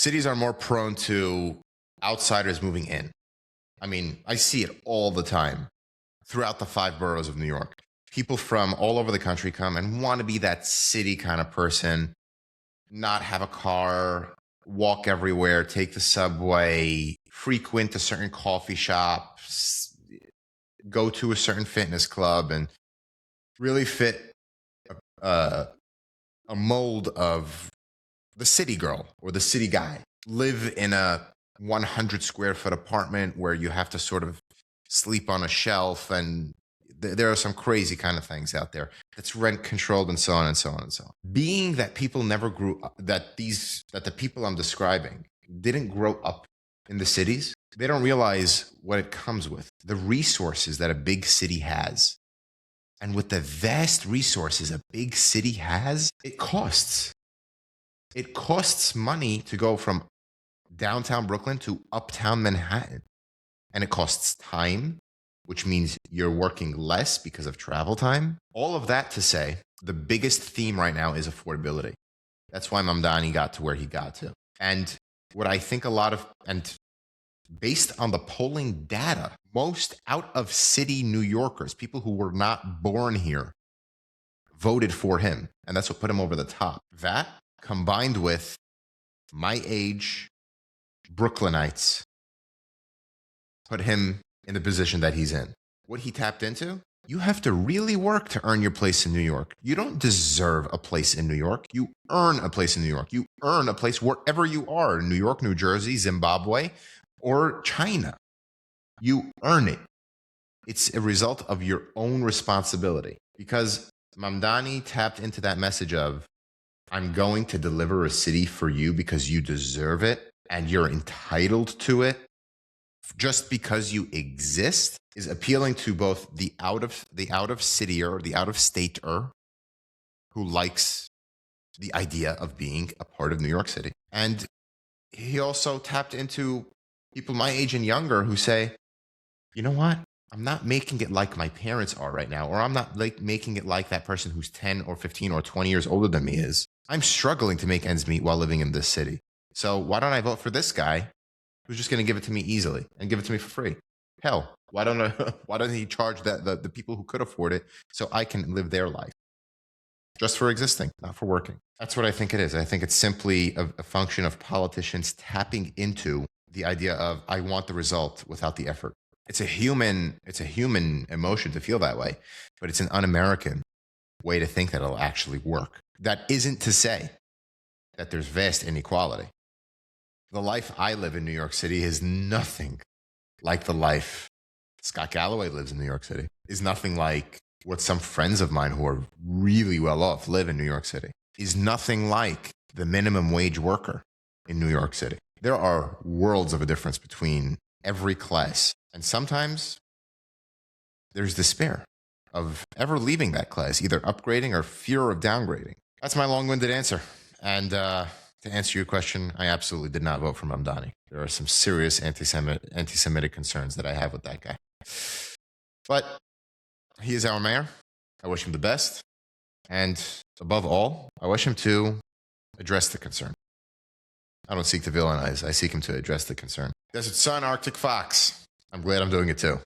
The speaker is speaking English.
cities are more prone to outsiders moving in. I mean, I see it all the time throughout the 5 boroughs of New York. People from all over the country come and want to be that city kind of person, not have a car, walk everywhere, take the subway, frequent a certain coffee shop, go to a certain fitness club, and really fit a, a mold of the city girl or the city guy. Live in a 100 square foot apartment where you have to sort of sleep on a shelf, and there are some crazy kind of things out there that's rent controlled, and so on and so on and so on. Being that people never grew up, that the people I'm describing didn't grow up in the cities, they don't realize what it comes with, the resources that a big city has. And with the vast resources a big city has, it costs. It costs money to go from downtown Brooklyn to uptown Manhattan. And it costs time, which means you're working less because of travel time. All of that to say, the biggest theme right now is affordability. That's why Mamdani got to where he got to. And what I think and based on the polling data, most out of city New Yorkers, people who were not born here, voted for him. And that's what put him over the top. That combined with my age Brooklynites put him in the position that he's in. What he tapped into? You have to really work to earn your place in New York. You don't deserve a place in New York. You earn a place in New York. You earn a place wherever you are, in New York, New Jersey, Zimbabwe, or China. You earn it. It's a result of your own responsibility. Because Mamdani tapped into that message of, I'm going to deliver a city for you because you deserve it and you're entitled to it just because you exist, is appealing to both the out of cityer, the out of stater, who likes the idea of being a part of New York City. And he also tapped into people my age and younger who say, you know what? I'm not making it like my parents are right now, or I'm not making it like that person who's 10 or 15 or 20 years older than me is. I'm struggling to make ends meet while living in this city. So why don't I vote for this guy who's just going to give it to me easily and give it to me for free? Hell, why don't he charge the people who could afford it so I can live their life? Just for existing, not for working. That's what I think it is. I think it's simply a function of politicians tapping into the idea of, I want the result without the effort. It's a human emotion to feel that way, but it's an un-American way to think that it'll actually work. That isn't to say that there's vast inequality. The life I live in New York City is nothing like the life Scott Galloway lives in New York City, is nothing like what some friends of mine who are really well off live in New York City, is nothing like the minimum wage worker in New York City. There are worlds of a difference between every class. And sometimes there's despair of ever leaving that class, either upgrading or fear of downgrading. That's my long-winded answer. And to answer your question, I absolutely did not vote for Mamdani. There are some serious anti-Semitic concerns that I have with that guy. But he is our mayor. I wish him the best. And above all, I wish him to address the concern. I don't seek to villainize. I seek him to address the concern. Desert Sun, Arctic Fox. I'm glad I'm doing it too.